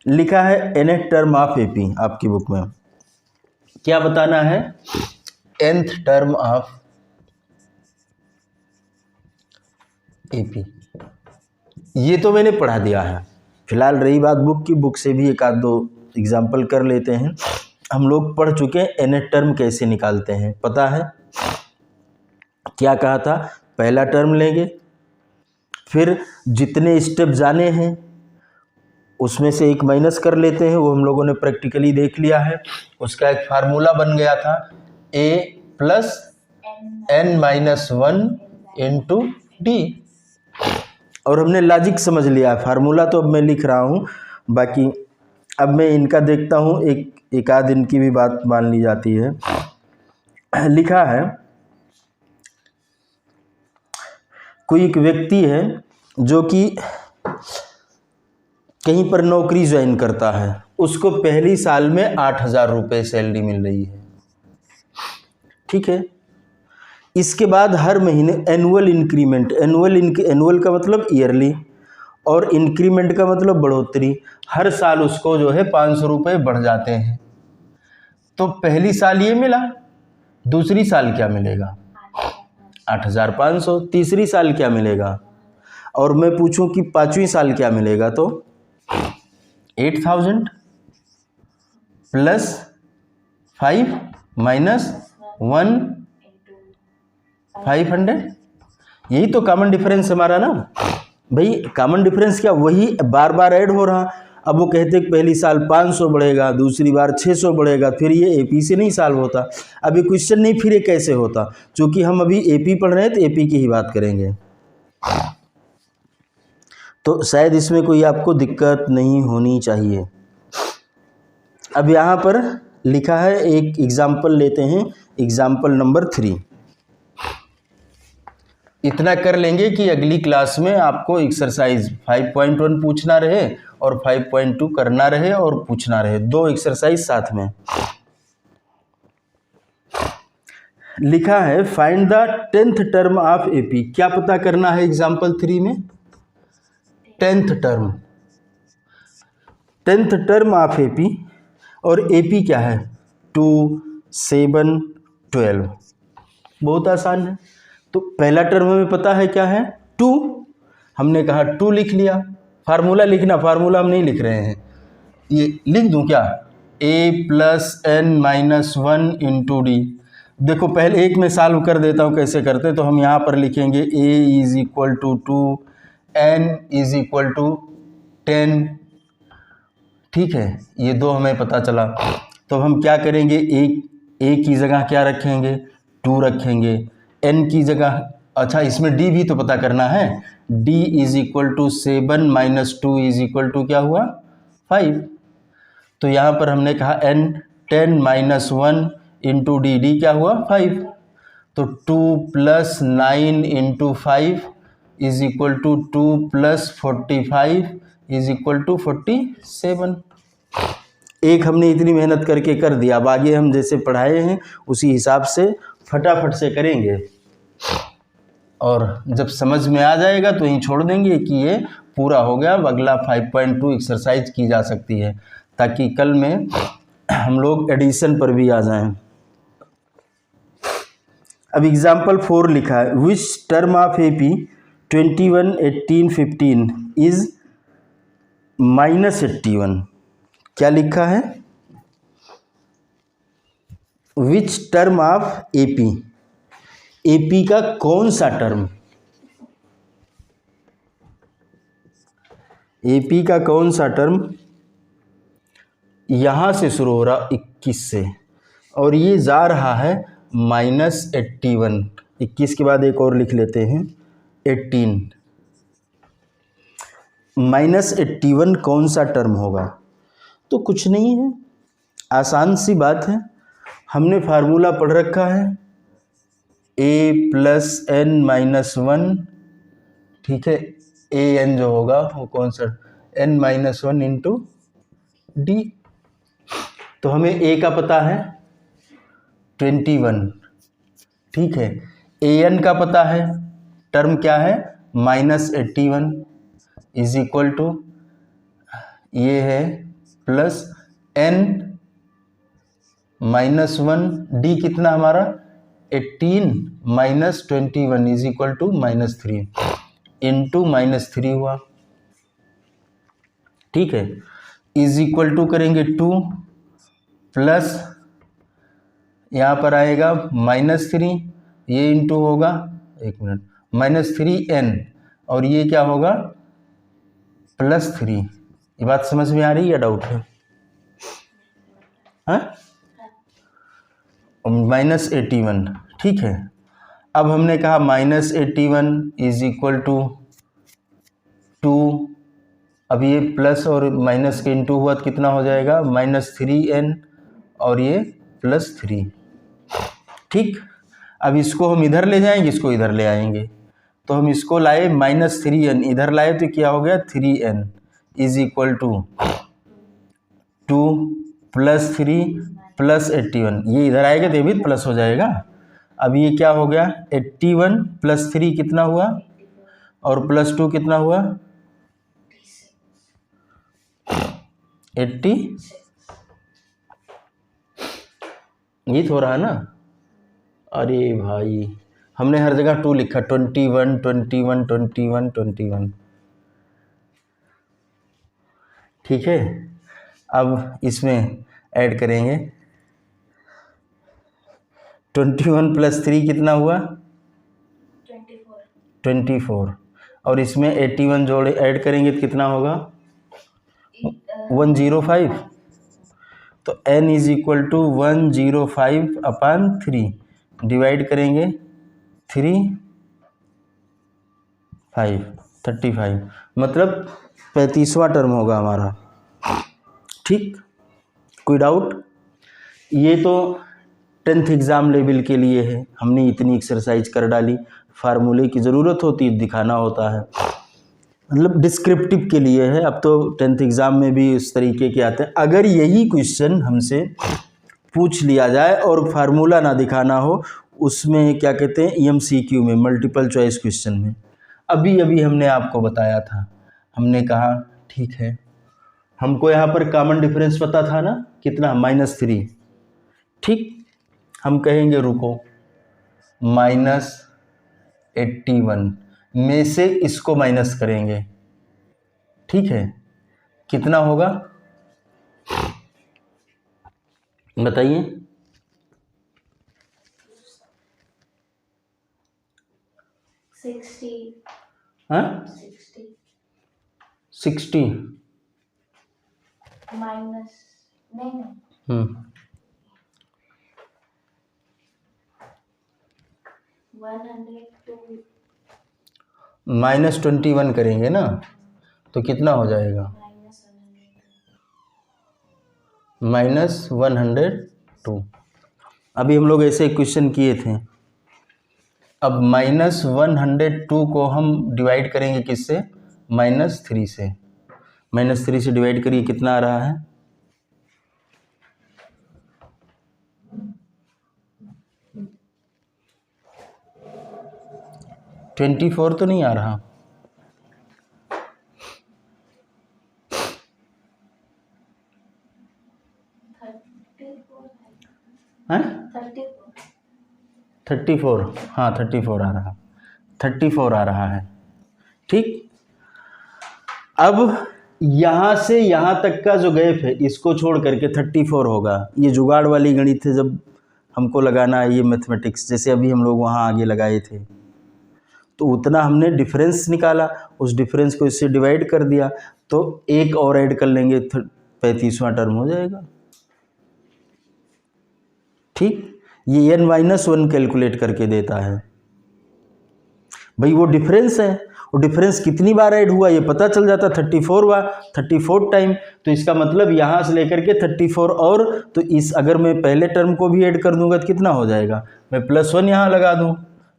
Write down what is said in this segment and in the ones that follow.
लिखा है nth term of AP, आपकी बुक में क्या बताना है? nth term of AP. ये तो मैंने पढ़ा दिया है। फिलहाल रही बात बुक की, बुक से भी एक आध दो एग्जाम्पल कर लेते हैं। हम लोग पढ़ चुके हैं nth टर्म कैसे निकालते हैं, पता है क्या कहा था? पहला टर्म लेंगे, फिर जितने स्टेप जाने हैं उसमें से एक माइनस कर लेते हैं, वो हम लोगों ने प्रैक्टिकली देख लिया है। उसका एक फार्मूला बन गया था a plus n-1 into D, और हमने लॉजिक समझ लिया है। फार्मूला तो अब मैं लिख रहा हूँ, बाकी अब मैं इनका देखता हूँ, एक आध इनकी भी बात मान ली जाती है। लिखा है कोई एक व्यक्ति है जो कि कहीं पर नौकरी ज्वाइन करता है, उसको पहली साल में 8,000 रुपये सैलरी मिल रही है, ठीक है। इसके बाद हर महीने एनुअल इंक्रीमेंट, एनुअल का मतलब ईयरली, और इंक्रीमेंट का मतलब बढ़ोतरी, हर साल उसको जो है 500 रुपये बढ़ जाते हैं। तो पहली साल ये मिला, दूसरी साल क्या मिलेगा? 8,500। तीसरी साल क्या मिलेगा? और मैं पूछूं कि पांचवी साल क्या मिलेगा, तो 8,000 प्लस 5 माइनस 1 500। यही तो कॉमन डिफरेंस हमारा ना भाई। कॉमन डिफरेंस क्या, वही बार बार ऐड हो रहा। अब वो कहते कि पहली साल 500 बढ़ेगा, दूसरी बार 600 बढ़ेगा, फिर ये एपी से नहीं सॉल्व होता। अब ये क्वेश्चन नहीं, फिर ये कैसे होता? क्योंकि हम अभी एपी पढ़ रहे हैं तो एपी की ही बात करेंगे, तो शायद इसमें कोई आपको दिक्कत नहीं होनी चाहिए। अब यहाँ पर लिखा है, एक एग्जाम्पल लेते हैं, एग्जाम्पल नंबर 3। इतना कर लेंगे कि अगली क्लास में आपको एक्सरसाइज 5.1 पूछना रहे और 5.2 करना रहे और पूछना रहे, दो एक्सरसाइज साथ में। लिखा है find the 10th term of AP. क्या पता करना है एग्जाम्पल 3 में? 10th टर्म ऑफ एपी, और एपी क्या है? 2, 7, 12। बहुत आसान है। तो पहला टर्म हमें पता है क्या है? 2। हमने कहा 2 लिख लिया। फार्मूला लिखना, फार्मूला हम नहीं लिख रहे हैं, ये लिख दूं क्या? a plus n-1 into D. देखो पहले एक में सॉल्व कर देता हूँ कैसे करते, तो हम यहाँ पर लिखेंगे a is equal to 2, n is equal to 10, ठीक है। ये दो हमें पता चला। तो हम क्या करेंगे, a की जगह क्या रखेंगे? 2 रखेंगे। n की जगह, अच्छा इसमें d भी तो पता करना है। d is equal to 7 minus 2 is equal to क्या हुआ? 5। तो यहाँ पर हमने कहा n 10 माइनस 1 इंटू डी क्या हुआ? 5। तो 2 plus 9 into 5 is equal to 2 plus 45 is equal to 47। एक हमने इतनी मेहनत करके कर दिया। अब आगे हम जैसे पढ़ाए हैं उसी हिसाब से फटाफट से करेंगे, और जब समझ में आ जाएगा तो यहीं छोड़ देंगे कि ये पूरा हो गया। अब अगला 5.2 एक्सरसाइज की जा सकती है, ताकि कल में हम लोग एडिशन पर भी आ जाएं। अब एग्जाम्पल 4 लिखा है, which term of AP 21, 18, 15 is -81। क्या लिखा है? Which term of AP, AP का कौन सा टर्म, एपी का कौन सा टर्म यहां से शुरू हो रहा 21 से, और ये जा रहा है -81। 21 के बाद एक और लिख लेते हैं 18। -81 कौन सा टर्म होगा? तो कुछ नहीं है, आसान सी बात है। हमने फार्मूला पढ़ रखा है, a प्लस n-1, ठीक है। an जो होगा वो कौन सा? n-1 into D. तो हमें a का पता है 21, ठीक है। an का पता है, टर्म क्या है? -81 इज इक्वल टू ये है प्लस n माइनस 1 डी कितना हमारा 18 minus 21 is equal to -3 into -3 हुआ, ठीक है। इज इक्वल टू करेंगे 2 प्लस यहाँ पर आएगा -3, ये इंटू होगा, एक मिनट, -3n और ये क्या होगा +3। ये बात समझ में आ रही है या डाउट है? -81, ठीक है। अब हमने कहा -81 इज इक्वल टू 2, अब ये प्लस और माइनस के इंटू हुआ तो कितना हो जाएगा -3n और ये +3, ठीक। अब इसको हम इधर ले जाएंगे, इसको इधर ले आएंगे, तो हम इसको लाए -3n, इधर लाए तो क्या हो गया 3n इज इक्वल टू 2 + 3 + 81, ये इधर आएगा तो ये भी प्लस हो जाएगा। अब ये क्या हो गया 81 + 3 कितना हुआ और +2 कितना हुआ 80, ये तो हो रहा है ना। अरे भाई हमने हर जगह 2 लिखा, 21 21 21 21, ठीक है। अब इसमें ऐड करेंगे 21 + 3 कितना हुआ 24 और इसमें 81 जोड़े ऐड करेंगे तो कितना होगा 105, तो n is equal to 105/3 divide करेंगे 35, मतलब 35वां टर्म होगा हमारा, ठीक। कोई डाउट? ये तो 10th एग्ज़ाम लेवल के लिए है, हमने इतनी एक्सरसाइज कर डाली, फार्मूले की ज़रूरत होती है, दिखाना होता है, मतलब डिस्क्रिप्टिव के लिए है। अब तो 10th एग्ज़ाम में भी इस तरीके के आते हैं। अगर यही क्वेश्चन हमसे पूछ लिया जाए और फार्मूला ना दिखाना हो, उसमें क्या कहते हैं EMCQ में, मल्टीपल चॉइस क्वेश्चन में, अभी हमने आपको बताया था, हमने कहा ठीक है, हमको यहाँ पर कॉमन डिफरेंस पता था ना कितना -3, ठीक। हम कहेंगे रुको -81 में से इसको माइनस करेंगे, ठीक है, कितना होगा बताइए? 60 माइनस नहीं -21 करेंगे ना तो कितना हो जाएगा -102। अभी हम लोग ऐसे क्वेश्चन किए थे। अब -102 को हम डिवाइड करेंगे किससे -3 से, -3 से डिवाइड करिए कितना आ रहा है 24 तो नहीं आ रहा, हैं 34, हाँ 34 आ रहा, 34 आ रहा है, ठीक। अब यहाँ से यहाँ तक का जो गैप है इसको छोड़ करके 34 होगा। ये जुगाड़ वाली गणित है, जब हमको लगाना है ये मैथमेटिक्स, जैसे अभी हम लोग वहाँ आगे लगाए थे, तो उतना हमने डिफरेंस निकाला, उस डिफरेंस को इससे डिवाइड कर दिया, तो एक और ऐड कर लेंगे 35वां टर्म हो जाएगा, ठीक। ये n-1 कैलकुलेट करके देता है भाई, वो डिफरेंस है, वो डिफरेंस कितनी बार ऐड हुआ ये पता चल जाता, 34 टाइम, तो इसका मतलब यहाँ से लेकर के 34 और, तो इस अगर मैं पहले टर्म को भी ऐड कर दूंगा तो कितना हो जाएगा, मैं +1 यहाँ लगा दूँ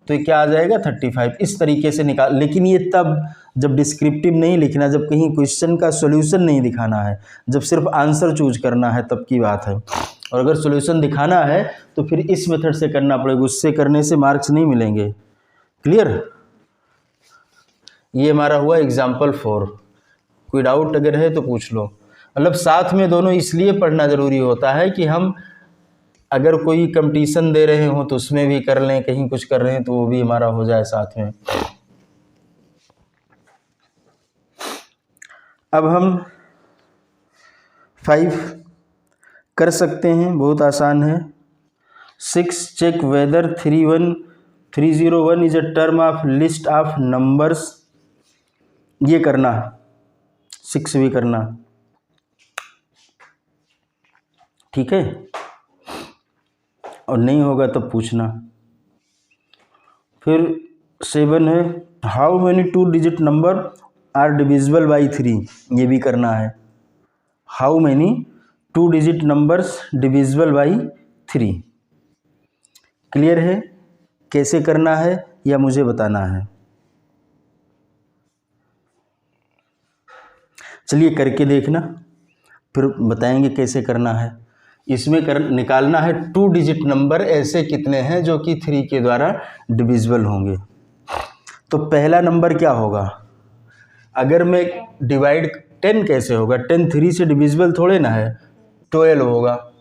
तो ये क्या आ जाएगा 35, इस तरीके से निकाल। लेकिन ये तब जब डिस्क्रिप्टिव नहीं लिखना, जब कहीं क्वेश्चन का सॉल्यूशन नहीं दिखाना है, जब सिर्फ आंसर चूज करना है तब की बात है। और अगर सॉल्यूशन दिखाना है तो फिर इस मेथड से करना पड़ेगा, उससे करने से मार्क्स नहीं मिलेंगे। क्लियर? ये हमारा हुआ एग्जाम्पल 4। कोई डाउट अगर है तो पूछ लो। मतलब साथ में दोनों इसलिए पढ़ना ज़रूरी होता है कि हम अगर कोई कंपटीशन दे रहे हो तो उसमें भी कर लें, कहीं कुछ कर रहे हैं तो वो भी हमारा हो जाए साथ में। अब हम 5 कर सकते हैं, बहुत आसान है। 6 check whether 301 is a term of list of numbers. ये करना, 6 भी करना, ठीक है। और नहीं होगा तब पूछना। फिर 7 है, how many 2 digit number are divisible by 3। ये भी करना है, how many 2 digit numbers divisible by 3। Clear है कैसे करना है या मुझे बताना है? चलिए करके देखना, फिर बताएंगे कैसे करना है। इसमें निकालना है 2 डिजिट नंबर ऐसे कितने हैं जो कि 3 के द्वारा डिविजिबल होंगे। तो पहला नंबर क्या होगा? अगर मैं डिवाइड 10 कैसे होगा? 10 3 से डिविजिबल थोड़े ना है, 12 होगा।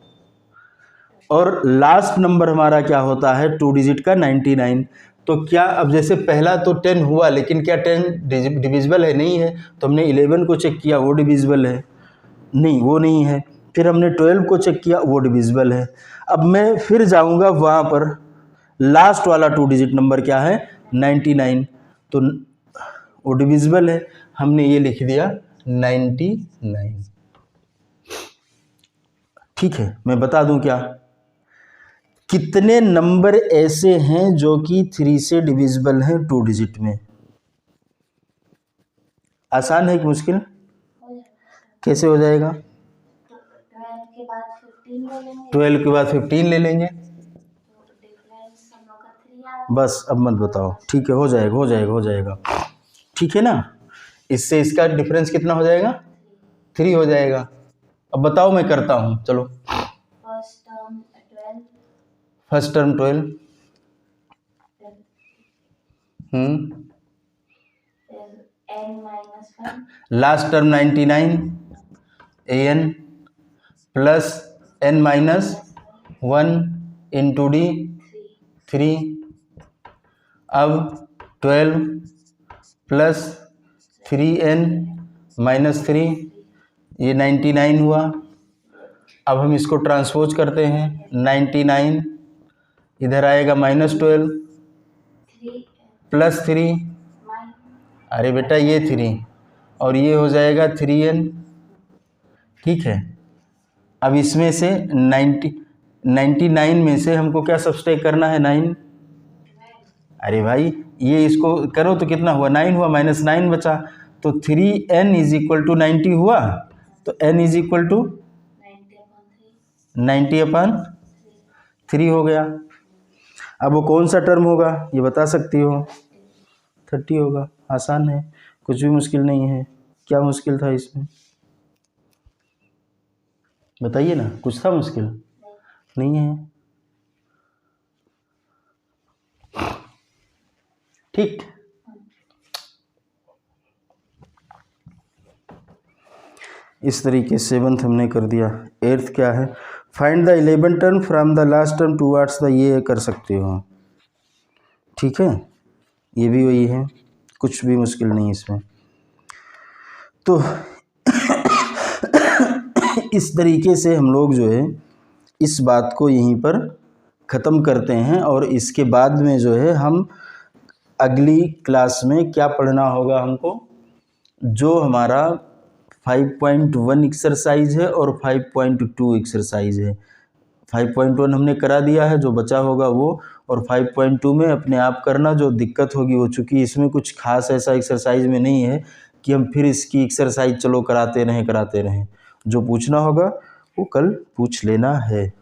और लास्ट नंबर हमारा क्या होता है 2 डिजिट का? 99। तो क्या अब जैसे पहला तो 10 हुआ, लेकिन क्या 10 डिविजिबल है? नहीं है। तो हमने 11 को चेक किया, वो डिविजिबल है? नहीं, वो नहीं है। फिर हमने 12 को चेक किया, वो डिविजिबल है। अब मैं फिर जाऊंगा वहाँ पर, लास्ट वाला 2 डिजिट नंबर क्या है? 99। तो वो डिविजिबल है, हमने ये लिख दिया 99। ठीक है, मैं बता दूं क्या, कितने नंबर ऐसे हैं जो कि 3 से डिविजिबल हैं 2 डिजिट में? आसान है कि मुश्किल? कैसे हो जाएगा? 12 के बाद 15 ले लेंगे। 12 के बाद 15 ले लेंगे, तो डिफरेंस हम लोग का 3 आ बस। अब मत बताओ, ठीक है, हो जाएगा हो जाएगा हो जाएगा, ठीक है ना। इससे इसका डिफरेंस कितना हो जाएगा? 3 हो जाएगा। अब बताओ, मैं करता हूँ, चलो। First term 12, last term 99 an plus n minus 1 into D 3। अब 12 प्लस 3n माइनस 3, ये 99 हुआ। अब हम इसको ट्रांसपोज करते हैं, 99 इधर आएगा -12 प्लस 3, अरे बेटा ये 3 और ये हो जाएगा 3n, ठीक है। अब इसमें से 99 में से हमको क्या सब्सट्रैक्ट करना है? 9। अरे भाई ये इसको करो तो कितना हुआ? 9 हुआ, -9 बचा। तो 3n इज इक्वल टू 90 हुआ। तो n इज इक्वल टू 90/3 हो गया। अब वो कौन सा टर्म होगा ये बता सकती हो? 30 होगा। आसान है, कुछ भी मुश्किल नहीं है। क्या मुश्किल था इसमें बताइए ना, कुछ था मुश्किल? नहीं है, ठीक। इस तरीके से 7th हमने कर दिया। 8th क्या है? Find the 11 term from the last term towards the, ये कर सकते हो, ठीक है। ये भी वही है, कुछ भी मुश्किल नहीं इसमें। तो इस तरीके से हम लोग जो है इस बात को यहीं पर ख़त्म करते हैं। और इसके बाद में जो है हम अगली क्लास में क्या पढ़ना होगा हमको, जो हमारा 5.1 एक्सरसाइज है और 5.2 एक्सरसाइज है। 5.1 हमने करा दिया है, जो बचा होगा वो, और 5.2 में अपने आप करना, जो दिक्कत होगी वो, चूँकि इसमें कुछ खास ऐसा एक्सरसाइज में नहीं है कि हम फिर इसकी एक्सरसाइज चलो कराते रहें। जो पूछना होगा वो कल पूछ लेना है।